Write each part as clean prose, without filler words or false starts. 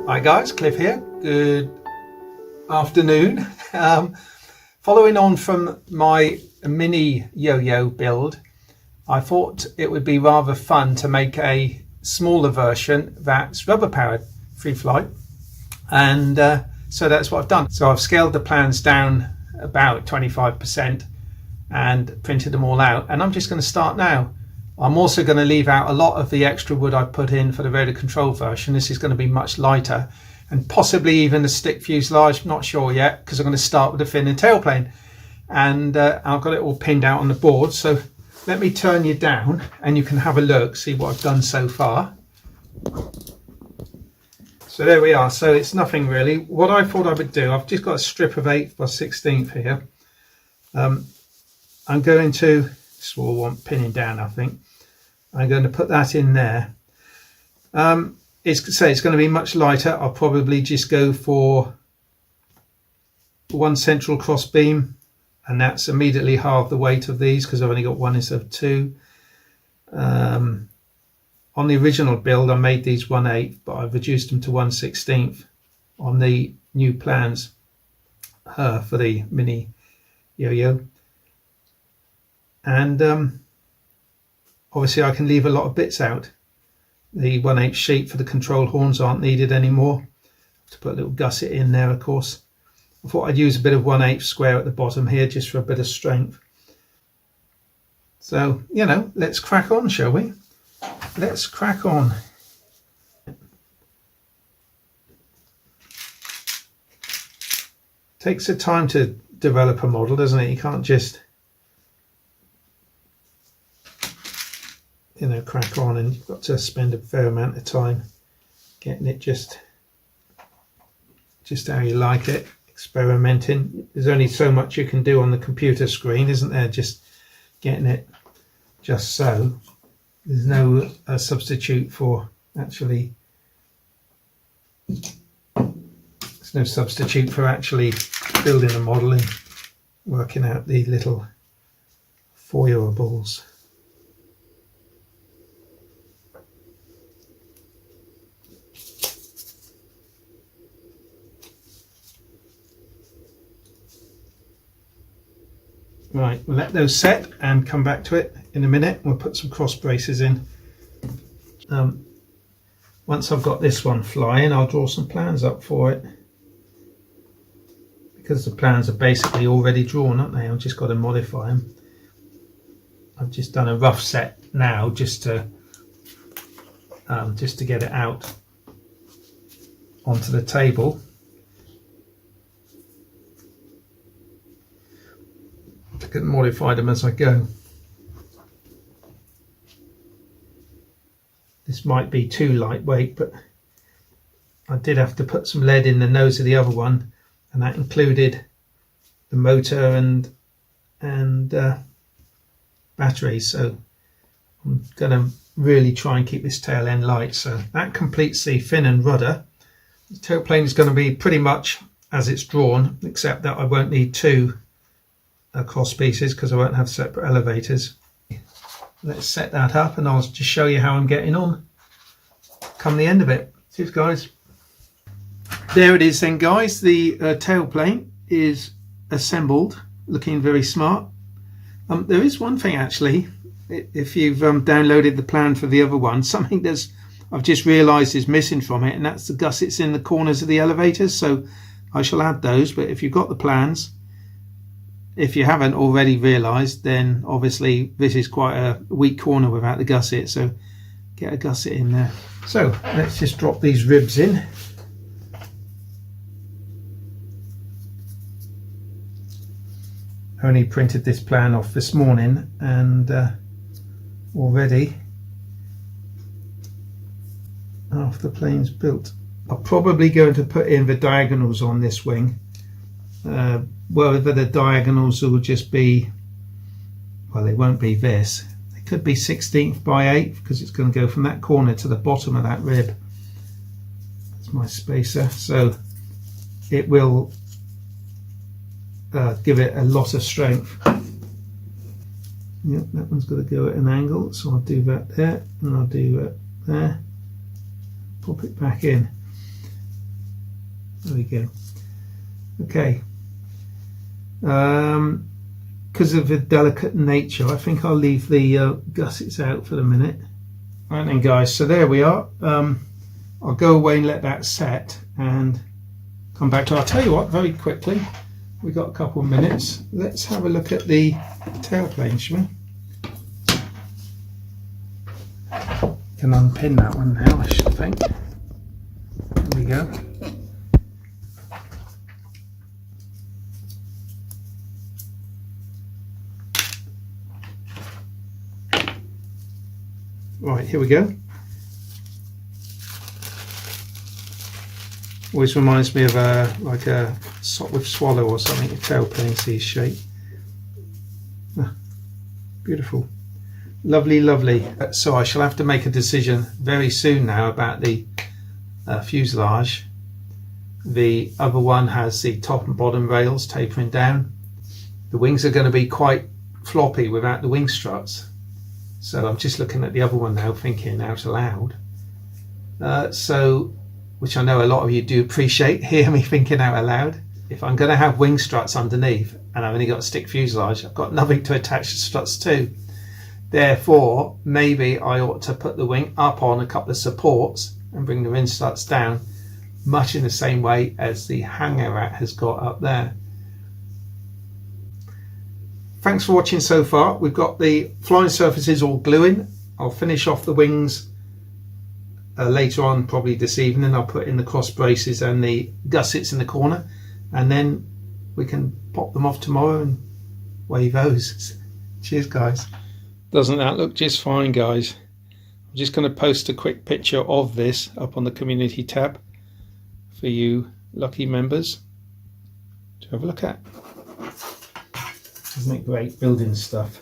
Hi guys, Cliff here. Good afternoon. Following on from my mini yo-yo build, I thought it would be rather fun to make a smaller version that's rubber powered, free flight, and so that's what I've done. So I've scaled the plans down about 25% and printed them all out, and I'm just going to start now. I'm also going to leave out a lot of the extra wood I put in for the radar control version. This is going to be much lighter, and possibly even a stick fuselage, not sure yet, because I'm going to start with the fin and tailplane, and I've got it all pinned out on the board. So let me turn you down and you can have a look, see what I've done so far. So there we are. So it's nothing really. What I thought I would do, I've just got a strip of 8 by 16th here. I'm going to, this will want pinning down, I think. I'm going to put that in there. It's going to be much lighter. I'll probably just go for one central cross beam, and that's immediately half the weight of these because I've only got one instead of two. On the original build I made these 1/8, but I've reduced them to 1/16 on the new plans for the mini yo-yo. And obviously I can leave a lot of bits out. The 1/8 sheet for the control horns aren't needed anymore. I have to put a little gusset in there, of course. I thought I'd use a bit of 1/8 square at the bottom here just for a bit of strength. So, you know, let's crack on, shall we? Let's crack on. Takes a time to develop a model, doesn't it? You can't just, you know, crack on, and you've got to spend a fair amount of time getting it just how you like it, experimenting. There's only so much you can do on the computer screen, isn't there? Just getting it just so. There's no substitute for actually, there's no substitute for actually building a model and working out the little foilables. Right, we'll let those set and come back to it in a minute. We'll put some cross braces in. Once I've got this one flying, I'll draw some plans up for it. Because the plans are basically already drawn, aren't they? I've just got to modify them. I've just done a rough set now just to get it out onto the table. I can modify them as I go. This might be too lightweight, but I did have to put some lead in the nose of the other one, and that included the motor and batteries. So I'm going to really try and keep this tail end light. So that completes the fin and rudder. The tailplane is going to be pretty much as it's drawn, except that I won't need two cross pieces because I won't have separate elevators. Let's set that up and I'll just show you how I'm getting on come the end of it. Cheers guys. There it is then guys, the tailplane is assembled, looking very smart. There is one thing actually, if you've downloaded the plan for the other one, something that's I've just realised is missing from it, and that's the gussets in the corners of the elevators. So I shall add those, but if you've got the plans, if you haven't already realised, then obviously this is quite a weak corner without the gusset, so get a gusset in there. So let's just drop these ribs in. I only printed this plan off this morning, and already half the plane's built. I'm probably going to put in the diagonals on this wing. Whether the diagonals will just be, well, they won't be this. They could be 16th by 8th because it's going to go from that corner to the bottom of that rib. That's my spacer. So it will give it a lot of strength. Yep, that one's got to go at an angle, so I'll do that there, and I'll do that there. Pop it back in. There we go. Okay. Because of the delicate nature, I think I'll leave the gussets out for the minute. Right then, guys, so there we are. I'll go away and let that set and come back to it. I'll tell you what, very quickly, we've got a couple of minutes. Let's have a look at the tailplane, shall we? Can unpin that one now, I should think. There we go. Right, here we go. Always reminds me of like a Sopwith Swallow or something, a tailplane C shape. Ah, beautiful. Lovely, lovely. So I shall have to make a decision very soon now about the fuselage. The other one has the top and bottom rails tapering down. The wings are going to be quite floppy without the wing struts. So I'm just looking at the other one now, thinking out aloud. Which I know a lot of you do appreciate, hear me thinking out aloud. If I'm going to have wing struts underneath and I've only got a stick fuselage, I've got nothing to attach the struts to. Therefore, maybe I ought to put the wing up on a couple of supports and bring the wing struts down, much in the same way as the hanger rat has got up there. Thanks for watching so far. We've got the flying surfaces all gluing. I'll finish off the wings later on, probably this evening. I'll put in the cross braces and the gussets in the corner, and then we can pop them off tomorrow and wave those. Cheers, guys. Doesn't that look just fine, guys? I'm just going to post a quick picture of this up on the community tab for you lucky members to have a look at. Isn't it great building stuff?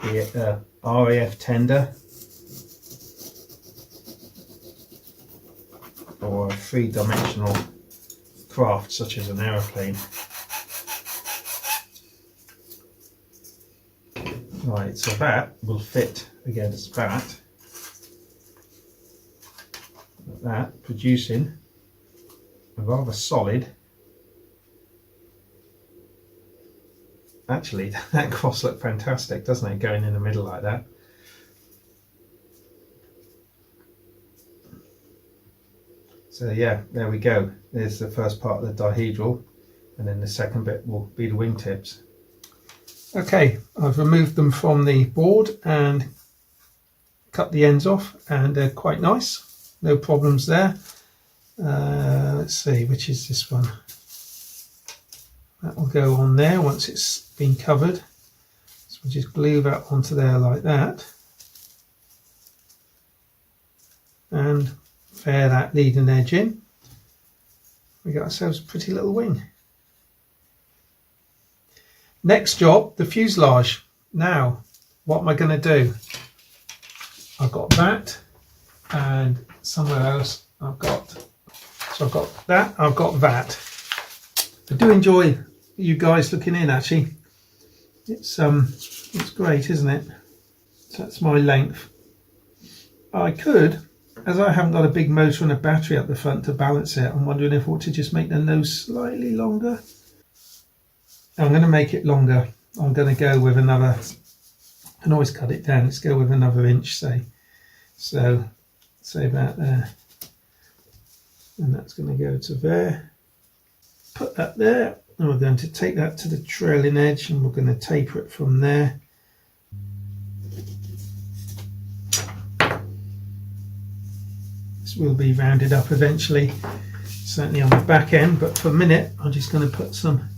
The RAF tender or a three-dimensional craft such as an aeroplane. Right, so that will fit against that. That producing a rather solid. Actually, that cross looked fantastic, doesn't it, going in the middle like that? So yeah, there we go. There's the first part of the dihedral, and then the second bit will be the wingtips. Okay, I've removed them from the board and cut the ends off, and they're quite nice. No problems there. Let's see, which is this one? That will go on there once it's been covered. So we'll just glue that onto there like that. And fair that leading edge in. We got ourselves a pretty little wing. Next job, the fuselage. Now, what am I going to do? I've got that, and somewhere else I've got. So I've got that, I've got that. I do enjoy you guys looking in, actually. It's great, isn't it? So that's my length. I could, as I haven't got a big motor and a battery up the front to balance it, I'm wondering if I ought to just make the nose slightly longer. I'm going to make it longer. I'm going to go with another, I can always cut it down. Let's go with another inch, say. So, say about there. And that's going to go to there. Put that there. And we're going to take that to the trailing edge, and we're going to taper it from there. This will be rounded up eventually, certainly on the back end, but for a minute I'm just going to put some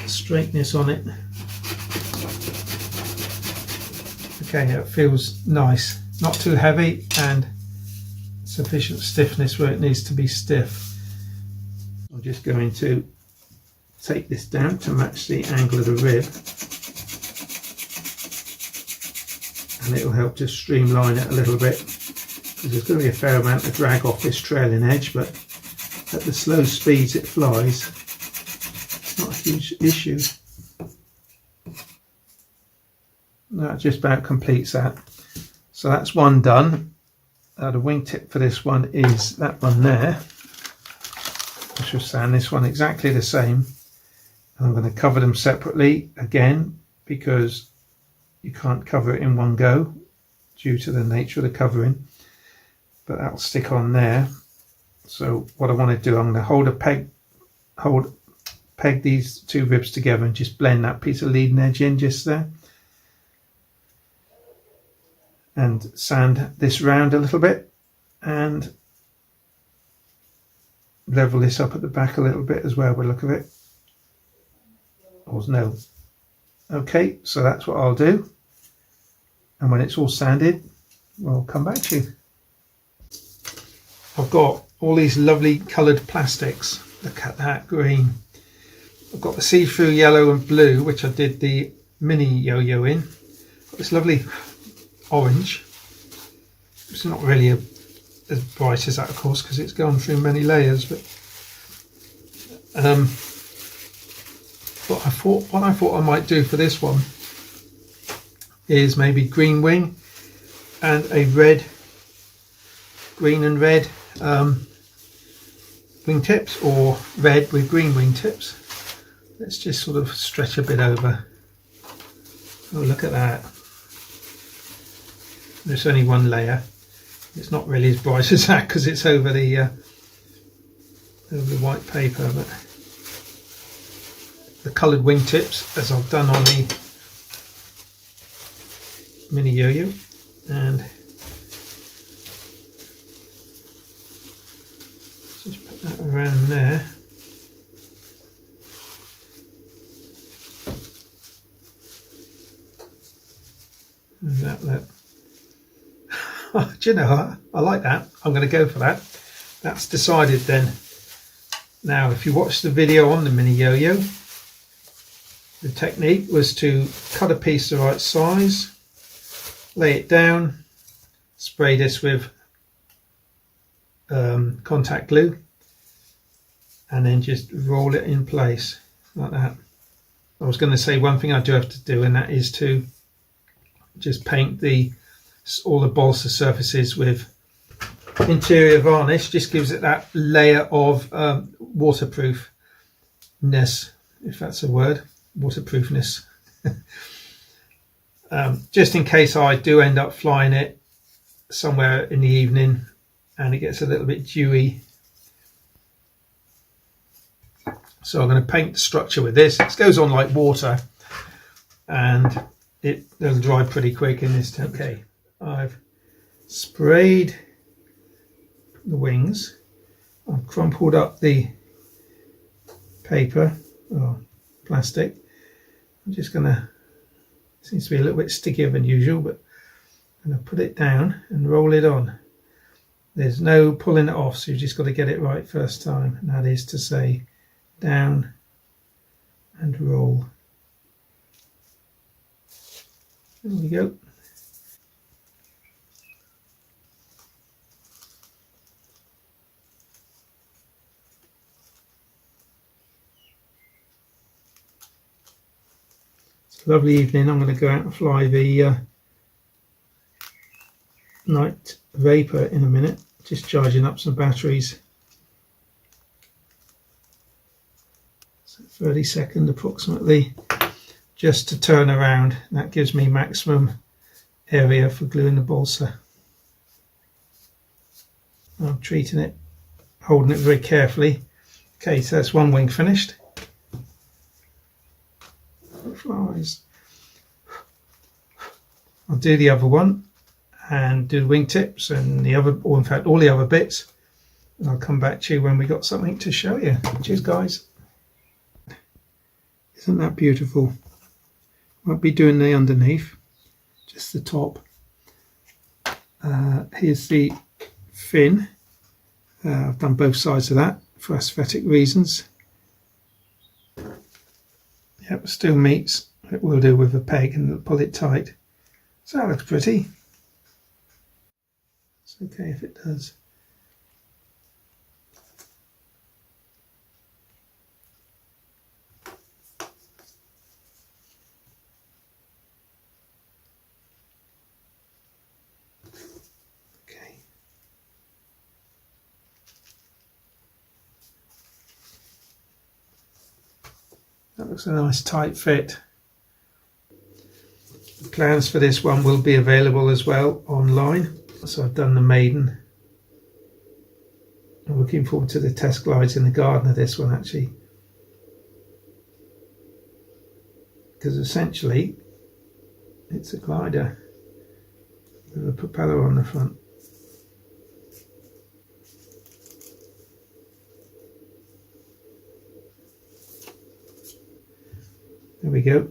straightness on it. Okay, it feels nice, not too heavy, and sufficient stiffness where it needs to be stiff. I'm just going to take this down to match the angle of the rib, and it will help just streamline it a little bit, because there's going to be a fair amount of drag off this trailing edge, but at the slow speeds it flies, it's not a huge issue. That just about completes that. So that's one done. The wingtip for this one is that one there. I should sand this one exactly the same. I'm going to cover them separately again because you can't cover it in one go due to the nature of the covering, but that'll stick on there. So what I want to do, I'm going to peg these two ribs together and just blend that piece of leading edge in just there, and sand this round a little bit and level this up at the back a little bit as well by the look of it. Or no. Okay, so that's what I'll do, and when it's all sanded we'll come back to you. I've got all these lovely coloured plastics. Look at that green. I've got the see-through yellow and blue, which I did the mini yo-yo in. Got this lovely orange. It's not really as bright as that, of course, because it's gone through many layers. But what I thought I might do for this one is maybe green wing and a green and red wingtips, or red with green wingtips. Let's just sort of stretch a bit over. Oh, look at that. There's only one layer. It's not really as bright as that because it's over the white paper, but the coloured wingtips, as I've done on the mini yo-yo, and just put that around there. And that. Oh, do you know, I like that. I'm going to go for that. That's decided then. Now, if you watch the video on the mini yo-yo, the technique was to cut a piece the right size, lay it down, spray this with contact glue, and then just roll it in place like that. I was going to say one thing I do have to do, and that is to just paint all the balsa surfaces with interior varnish. Just gives it that layer of waterproofness, if that's a word, waterproofness. Just in case I do end up flying it somewhere in the evening and it gets a little bit dewy. So I'm going to paint the structure with this. It goes on like water and it'll dry pretty quick in this temperature. Okay, I've sprayed the wings. I've crumpled up the paper or plastic. I'm just going to, seems to be a little bit stickier than usual, but I'm going to put it down and roll it on. There's no pulling it off, so you've just got to get it right first time, and that is to say down and roll. There we go. It's a lovely evening. I'm going to go out and fly the night vapor in a minute, just charging up some batteries. So 30 seconds approximately, just to turn around. That gives me maximum area for gluing the balsa. I'm treating it, holding it very carefully. Okay, so that's one wing finished. It flies. I'll do the other one and do the wingtips and the other, or in fact all the other bits, and I'll come back to you when we got something to show you. Cheers guys. Isn't that beautiful? Won't be doing the underneath, just the top. Here's the fin. I've done both sides of that for aesthetic reasons. Yep, still meets. It will do with a peg and pull it tight. So that looks pretty. It's okay if it does. Okay. looks a nice tight fit. The plans for this one will be available as well online. So I've done the maiden. I'm looking forward to the test glides in the garden of this one actually, because essentially it's a glider with a propeller on the front. There we go.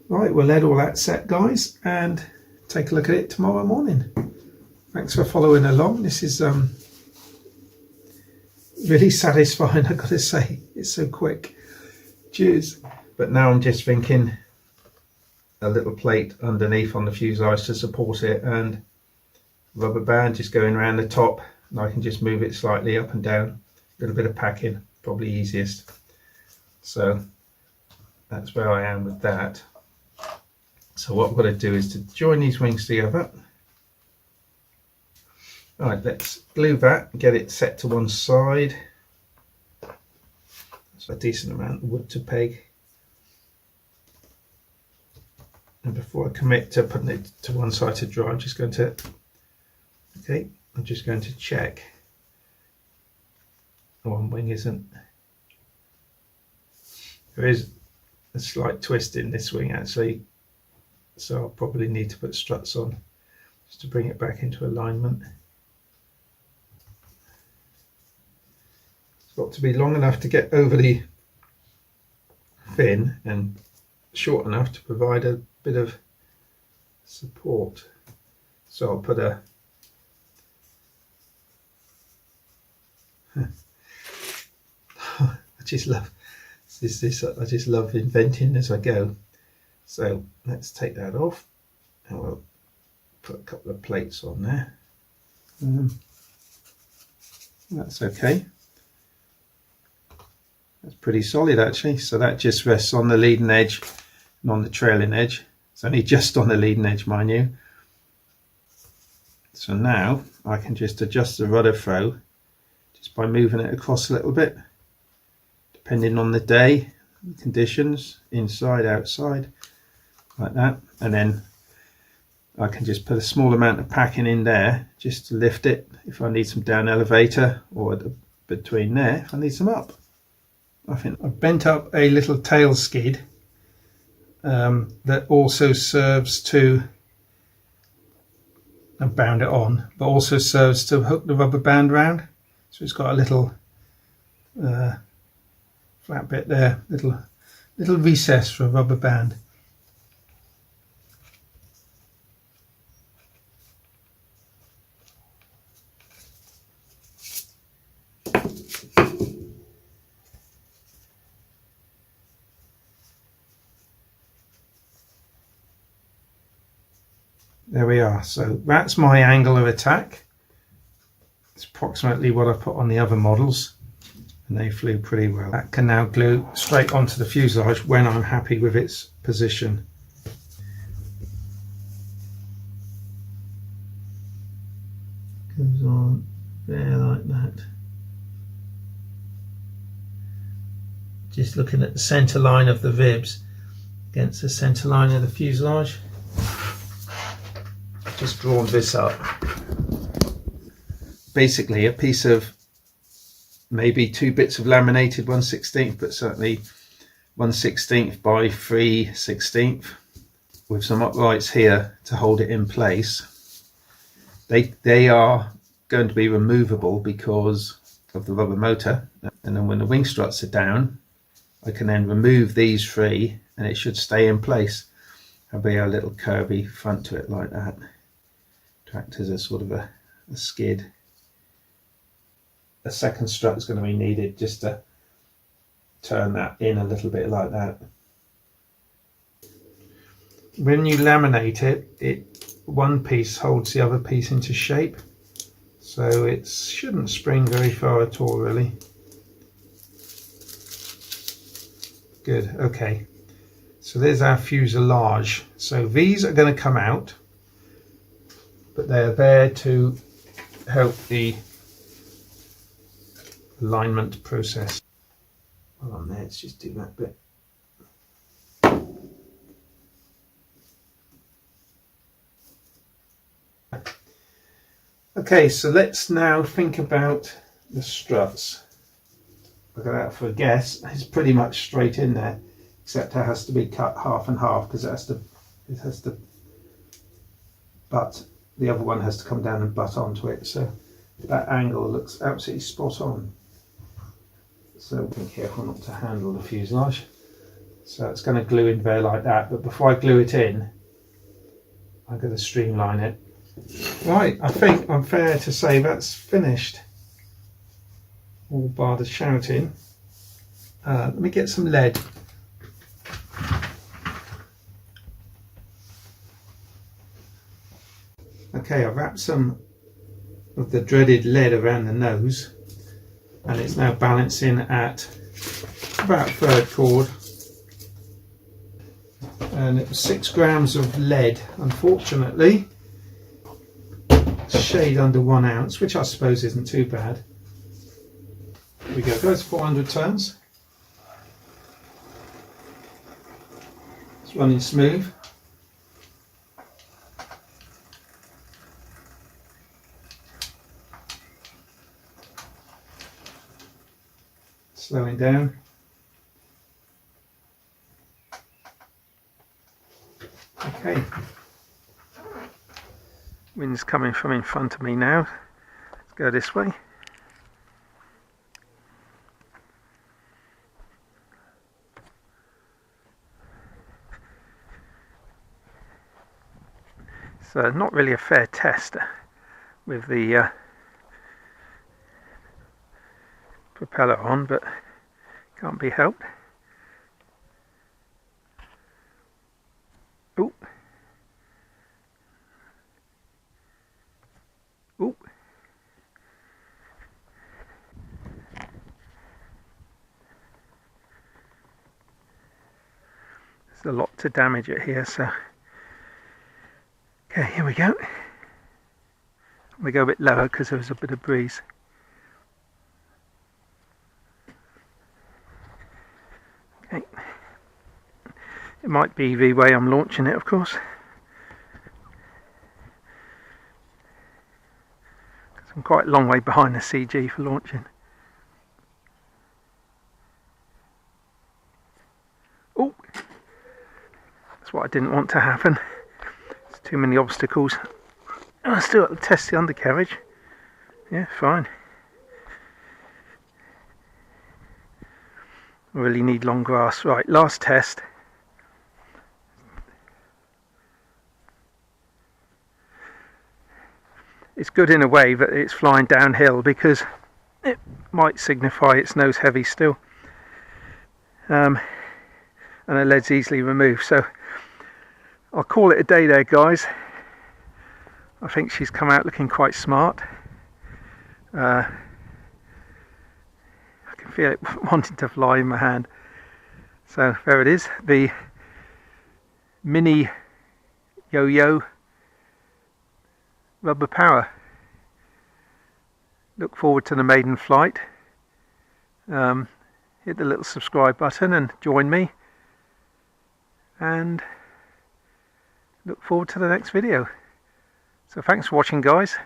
Right, we'll let all that set, guys, and take a look at it tomorrow morning. Thanks for following along. This is really satisfying, I've got to say. It's so quick. Cheers. But now I'm just thinking a little plate underneath on the fuselage to support it, and rubber band just going around the top, and I can just move it slightly up and down. A little bit of packing, probably easiest. So that's where I am with that. So what I'm going to do is to join these wings together. Right, let's glue that, get it set to one side. So a decent amount of wood to peg. And before I commit to putting it to one side to dry, I'm just going to check. One wing isn't. There is a slight twist in this wing actually, so I'll probably need to put struts on just to bring it back into alignment. It's got to be long enough to get over the fin and short enough to provide a bit of support. So I'll put a I just love this. I just love inventing as I go. So let's take that off, and we'll put a couple of plates on there. That's okay. That's pretty solid actually. So that just rests on the leading edge and on the trailing edge. It's only just on the leading edge, mind you. So now I can just adjust the rudder throw just by moving it across a little bit, depending on the day, the conditions, inside, outside, like that. And then I can just put a small amount of packing in there just to lift it if I need some down elevator, or between there if I need some up. I think I've bent up a little tail skid that also serves to, I've bound it on, but also serves to hook the rubber band round. So it's got a little flat bit there, little recess for a rubber band. There we are. So that's my angle of attack. It's approximately what I put on the other models, and they flew pretty well. That can now glue straight onto the fuselage when I'm happy with its position. Goes on there like that. Just looking at the centre line of the ribs against the centre line of the fuselage. Just drawn this up. Basically a piece of maybe 2 bits of laminated 1/16, but certainly 1/16 by 3/16 with some uprights here to hold it in place. They are going to be removable because of the rubber motor, and then when the wing struts are down I can then remove these 3 and it should stay in place. There'll be a little curvy front to it like that to act as a sort of a skid. A second strut is going to be needed just to turn that in a little bit like that. When you laminate it, one piece holds the other piece into shape, so it shouldn't spring very far at all really. Good, okay. So there's our fuselage. So these are going to come out, but they're there to help the alignment process. Well, on there, let's just do that bit Okay, so let's now think about the struts. I'll go out for a guess. It's pretty much straight in there, except it has to be cut half and half because it has to butt. The other one has to come down and butt onto it. So that angle looks absolutely spot on. So be careful not to handle the fuselage. So it's going to glue in there like that. But before I glue it in, I'm going to streamline it. Right, I think I'm fair to say that's finished. All bar the shouting. Let me get some lead. Okay, I've wrapped some of the dreaded lead around the nose, and it's now balancing at about third chord. And it was 6 grams of lead, unfortunately. Shade under 1 ounce, which I suppose isn't too bad. Here we go, guys, 400 turns. It's running smooth. Slowing down. Okay. Wind's coming from in front of me now. Let's go this way. So not really a fair test with the propeller on, but can't be helped. Ooh. Ooh. There's a lot to damage it here, so okay, here we go. I'm going to go a bit lower because there was a bit of breeze. Okay. It might be the way I'm launching it, of course. Because I'm quite a long way behind the CG for launching. Oh! That's what I didn't want to happen. There's too many obstacles. And I still have to test the undercarriage. Yeah, fine. I really need long grass. Right, last test. It's good in a way that it's flying downhill because it might signify it's nose heavy still. And the lead's easily removed. So I'll call it a day there, guys. I think she's come out looking quite smart. I can feel it wanting to fly in my hand. So there it is, the mini Yoyo rubber power. Look forward to the maiden flight. Hit the little subscribe button and join me. And look forward to the next video. So thanks for watching, guys.